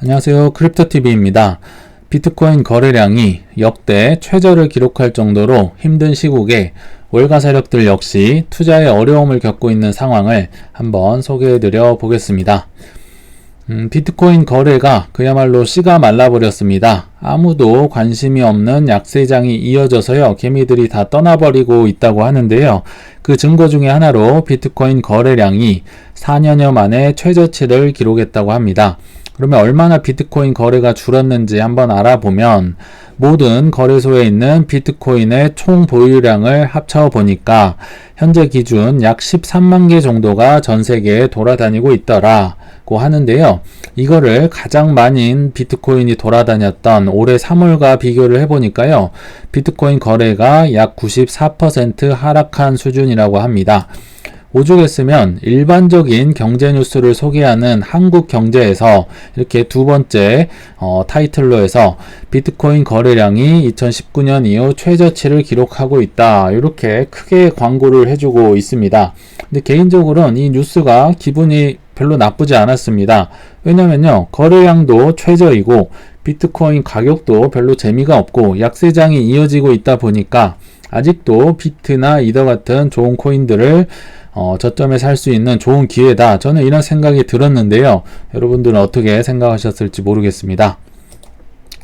안녕하세요. 크립토TV입니다. 비트코인 거래량이 역대 최저를 기록할 정도로 힘든 시국에 월가 세력들 역시 투자에 어려움을 겪고 있는 상황을 한번 소개해드려 보겠습니다. 비트코인 거래가 그야말로 씨가 말라버렸습니다. 아무도 관심이 없는 약세장이 이어져서요, 개미들이 다 떠나버리고 있다고 하는데요. 그 증거 중에 하나로 비트코인 거래량이 4년여 만에 최저치를 기록했다고 합니다. 그러면 얼마나 비트코인 거래가 줄었는지 한번 알아보면 모든 거래소에 있는 비트코인의 총 보유량을 합쳐보니까 현재 기준 약 13만 개 정도가 전 세계에 돌아다니고 있더라고 하는데요. 이거를 가장 많은 비트코인이 돌아다녔던 올해 3월과 비교를 해보니까요. 비트코인 거래가 약 94% 하락한 수준이라고 합니다. 오죽했으면 일반적인 경제 뉴스를 소개하는 한국경제에서 이렇게 두 번째 타이틀로 해서 비트코인 거래량이 2019년 이후 최저치를 기록하고 있다, 이렇게 크게 광고를 해주고 있습니다. 근데 개인적으로는 이 뉴스가 기분이 별로 나쁘지 않았습니다. 왜냐면요, 거래량도 최저이고 비트코인 가격도 별로 재미가 없고 약세장이 이어지고 있다 보니까 아직도 비트나 이더 같은 좋은 코인들을 저점에 살 수 있는 좋은 기회다, 저는 이런 생각이 들었는데요. 여러분들은 어떻게 생각하셨을지 모르겠습니다.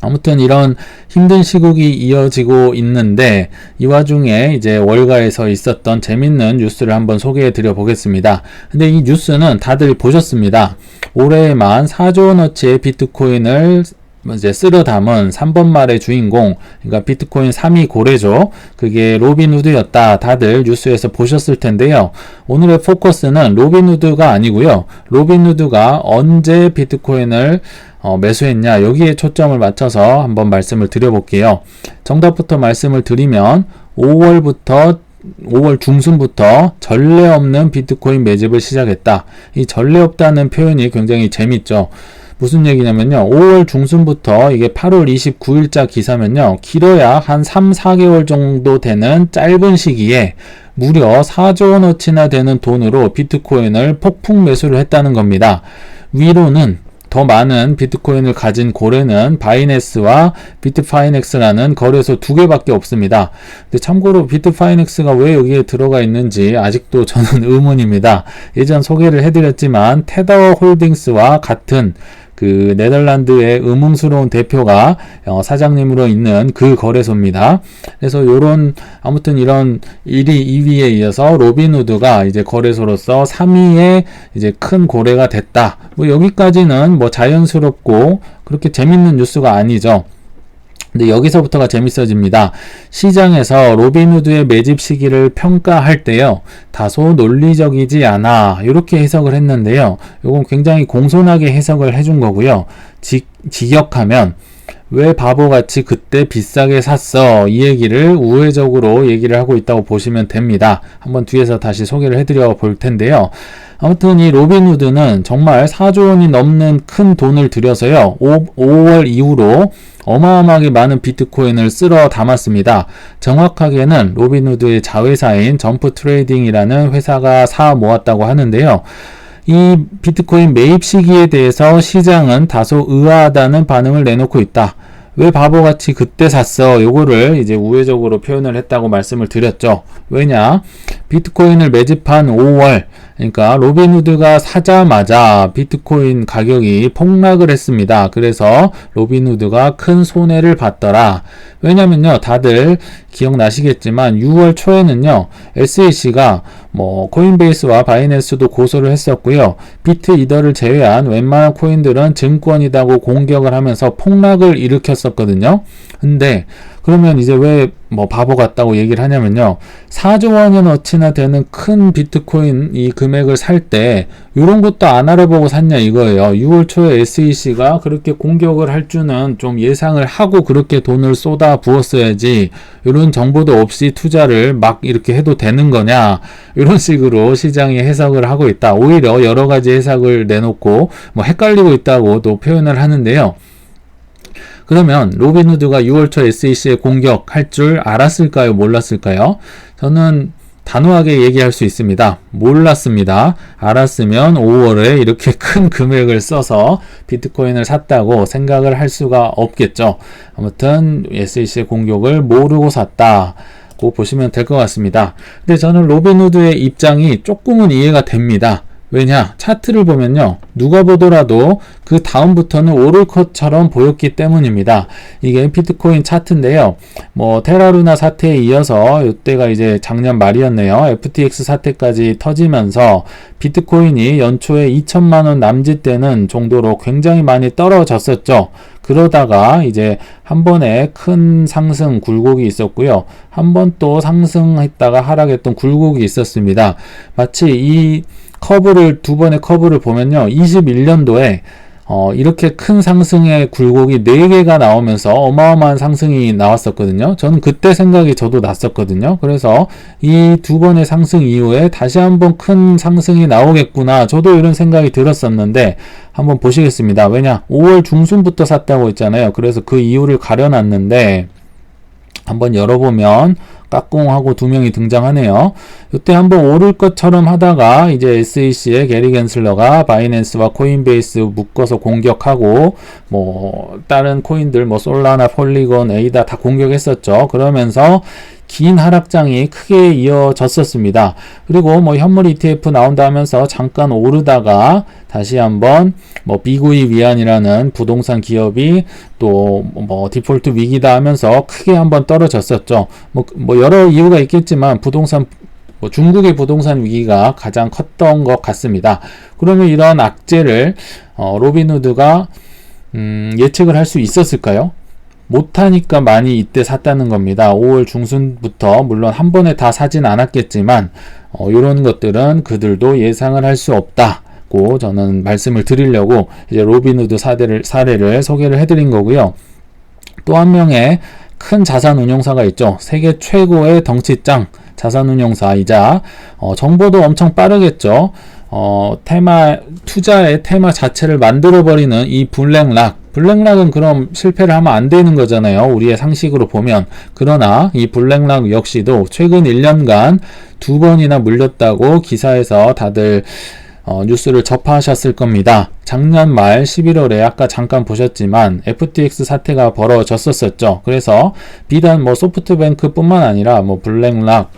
아무튼 이런 힘든 시국이 이어지고 있는데 이 와중에 이제 월가에서 있었던 재밌는 뉴스를 한번 소개해 드려 보겠습니다. 근데 이 뉴스는 다들 보셨습니다. 올해에만 4조 원어치의 비트코인을 이제 쓸어 담은 3번 말의 주인공, 그러니까 비트코인 3위 고래죠. 그게 로빈후드였다. 다들 뉴스에서 보셨을 텐데요. 오늘의 포커스는 로빈후드가 아니고요. 로빈후드가 언제 비트코인을 매수했냐, 여기에 초점을 맞춰서 한번 말씀을 드려볼게요. 정답부터 말씀을 드리면 5월 중순부터 전례 없는 비트코인 매집을 시작했다. 이 전례 없다는 표현이 굉장히 재밌죠. 무슨 얘기냐면요, 5월 중순부터 이게 8월 29일자 기사면요, 길어야 한 3-4개월 정도 되는 짧은 시기에 무려 4조 원어치나 되는 돈으로 비트코인을 폭풍 매수를 했다는 겁니다. 위로는 더 많은 비트코인을 가진 고래는 바이낸스와 비트파이넥스라는 거래소 두 개밖에 없습니다. 근데 참고로 비트파이넥스가 왜 여기에 들어가 있는지 아직도 저는 의문입니다. 예전 소개를 해드렸지만 테더 홀딩스와 같은 그 네덜란드의 의문스러운 대표가 사장님으로 있는 그 거래소입니다. 그래서 아무튼 이런 1위, 2위에 이어서 로빈후드가 이제 거래소로서 3위의 이제 큰 고래가 됐다. 뭐 여기까지는 뭐 자연스럽고 그렇게 재밌는 뉴스가 아니죠. 근데 여기서부터가 재밌어집니다. 시장에서 로빈후드의 매집 시기를 평가할 때요, 다소 논리적이지 않아, 이렇게 해석을 했는데요. 이건 굉장히 공손하게 해석을 해준 거고요. 직역하면 왜 바보같이 그때 비싸게 샀어, 이 얘기를 우회적으로 얘기를 하고 있다고 보시면 됩니다. 한번 뒤에서 다시 소개를 해드려 볼 텐데요. 아무튼 이 로빈후드는 정말 4조 원이 넘는 큰 돈을 들여서요, 5월 이후로 어마어마하게 많은 비트코인을 쓸어 담았습니다. 정확하게는 로빈후드의 자회사인 점프 트레이딩이라는 회사가 사 모았다고 하는데요. 이 비트코인 매입 시기에 대해서 시장은 다소 의아하다는 반응을 내놓고 있다. 왜 바보같이 그때 샀어? 요거를 이제 우회적으로 표현을 했다고 말씀을 드렸죠. 왜냐? 비트코인을 매집한 5월, 그러니까 로빈후드가 사자마자 비트코인 가격이 폭락을 했습니다. 그래서 로빈후드가 큰 손해를 봤더라. 왜냐면요, 다들 기억나시겠지만 6월 초에는요, SEC가 코인베이스와 바이낸스도 고소를 했었고요. 비트 이더를 제외한 웬만한 코인들은 증권이다고 공격을 하면서 폭락을 일으켰었거든요. 근데 그러면 이제 왜 바보 같다고 얘기를 하냐면요, 4조 원어치나 되는 큰 비트코인 이 금액을 살 때 이런 것도 안 알아보고 샀냐 이거예요. 6월 초에 SEC가 그렇게 공격을 할 줄은 좀 예상을 하고 그렇게 돈을 쏟아 부었어야지, 이런 정보도 없이 투자를 막 이렇게 해도 되는 거냐, 이런 식으로 시장이 해석을 하고 있다. 오히려 여러 가지 해석을 내놓고 헷갈리고 있다고도 표현을 하는데요. 그러면 로빈후드가 6월 초 SEC에 공격할 줄 알았을까요? 몰랐을까요? 저는 단호하게 얘기할 수 있습니다. 몰랐습니다. 알았으면 5월에 이렇게 큰 금액을 써서 비트코인을 샀다고 생각을 할 수가 없겠죠. 아무튼 SEC의 공격을 모르고 샀다고 보시면 될 것 같습니다. 근데 저는 로빈후드의 입장이 조금은 이해가 됩니다. 왜냐? 차트를 보면요. 누가 보더라도 그 다음부터는 오를 것처럼 보였기 때문입니다. 이게 비트코인 차트인데요. 테라루나 사태에 이어서 이때가 이제 작년 말이었네요. FTX 사태까지 터지면서 비트코인이 연초에 2천만 원 남짓되는 정도로 굉장히 많이 떨어졌었죠. 그러다가 이제 한 번에 큰 상승 굴곡이 있었고요. 한 번 또 상승했다가 하락했던 굴곡이 있었습니다. 마치 이 두 번의 커브를 보면요. 21년도에 이렇게 큰 상승의 굴곡이 4개가 나오면서 어마어마한 상승이 나왔었거든요. 저는 그때 생각이 저도 났었거든요. 그래서 이 2번의 상승 이후에 다시 한번 큰 상승이 나오겠구나. 저도 이런 생각이 들었었는데 한번 보시겠습니다. 왜냐? 5월 중순부터 샀다고 했잖아요. 그래서 그 이유를 가려놨는데 한번 열어보면 까꿍하고 2명이 등장하네요. 이때 한번 오를 것처럼 하다가 이제 SEC의 게리 겐슬러가 바이낸스와 코인베이스 묶어서 공격하고 다른 코인들 솔라나 폴리곤, 에이다 다 공격했었죠. 그러면서 긴 하락장이 크게 이어졌었습니다. 그리고 현물 ETF 나온다 하면서 잠깐 오르다가 다시 한번 비구이 위안이라는 부동산 기업이 또 디폴트 위기다 하면서 크게 한번 떨어졌었죠. 여러 이유가 있겠지만 중국의 부동산 위기가 가장 컸던 것 같습니다. 그러면 이런 악재를 로빈후드가 예측을 할 수 있었을까요? 못하니까 많이 이때 샀다는 겁니다. 5월 중순부터 물론 한 번에 다 사진 않았겠지만 이런 것들은 그들도 예상을 할 수 없다고 저는 말씀을 드리려고 이제 로빈후드 사례를 소개를 해드린 거고요. 또 한 명의 큰 자산운용사가 있죠. 세계 최고의 덩치짱 자산운용사이자 정보도 엄청 빠르겠죠. 투자의 테마 자체를 만들어버리는 이 블랙락은 그럼 실패를 하면 안 되는 거잖아요. 우리의 상식으로 보면. 그러나 이 블랙락 역시도 최근 1년간 2번이나 물렸다고 기사에서 다들 뉴스를 접하셨을 겁니다. 작년 말 11월에 아까 잠깐 보셨지만 FTX 사태가 벌어졌었죠. 그래서 비단 소프트뱅크 뿐만 아니라 블랙락,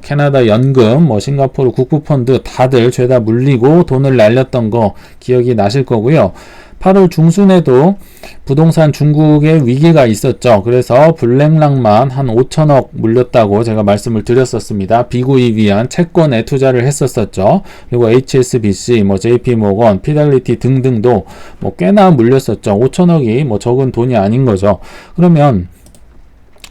캐나다 연금, 싱가포르 국부펀드 다들 죄다 물리고 돈을 날렸던 거 기억이 나실 거고요. 8월 중순에도 부동산 중국의 위기가 있었죠. 그래서 블랙락만 한 5천억 물렸다고 제가 말씀을 드렸었습니다. 비구이 위한 채권에 투자를 했었죠. 그리고 HSBC, JP모건, 피델리티 등등도 꽤나 물렸었죠. 5천억이 적은 돈이 아닌 거죠. 그러면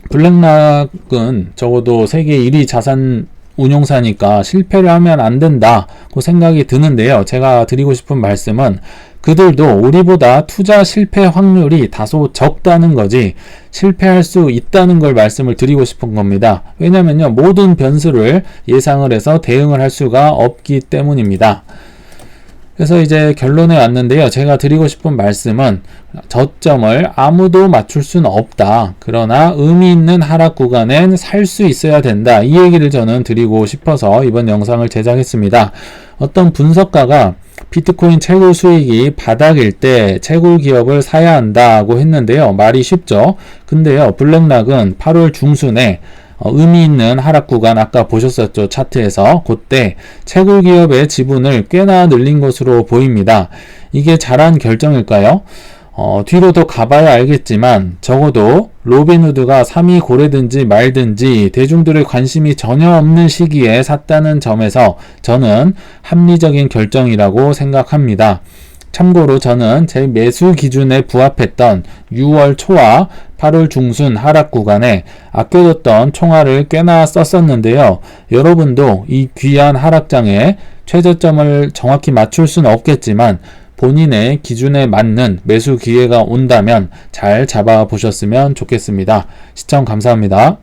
블랙락은 적어도 세계 1위 자산 운용사니까 실패를 하면 안 된다고 생각이 드는데요. 제가 드리고 싶은 말씀은 그들도 우리보다 투자 실패 확률이 다소 적다는 거지 실패할 수 있다는 걸 말씀을 드리고 싶은 겁니다. 왜냐면요, 모든 변수를 예상을 해서 대응을 할 수가 없기 때문입니다. 그래서 이제 결론에 왔는데요. 제가 드리고 싶은 말씀은 저점을 아무도 맞출 수는 없다. 그러나 의미 있는 하락 구간엔 살 수 있어야 된다. 이 얘기를 저는 드리고 싶어서 이번 영상을 제작했습니다. 어떤 분석가가 비트코인 채굴 수익이 바닥일 때 채굴 기업을 사야 한다고 했는데요. 말이 쉽죠. 근데요, 블랙락은 8월 중순에 의미 있는 하락 구간 아까 보셨었죠. 차트에서. 그때 채굴 기업의 지분을 꽤나 늘린 것으로 보입니다. 이게 잘한 결정일까요? 뒤로 더 가봐야 알겠지만 적어도 로빈후드가 3위 고래든지 말든지 대중들의 관심이 전혀 없는 시기에 샀다는 점에서 저는 합리적인 결정이라고 생각합니다. 참고로 저는 제 매수 기준에 부합했던 6월 초와 8월 중순 하락 구간에 아껴뒀던 총알을 꽤나 썼었는데요. 여러분도 이 귀한 하락장에 최저점을 정확히 맞출 수는 없겠지만 본인의 기준에 맞는 매수 기회가 온다면 잘 잡아보셨으면 좋겠습니다. 시청 감사합니다.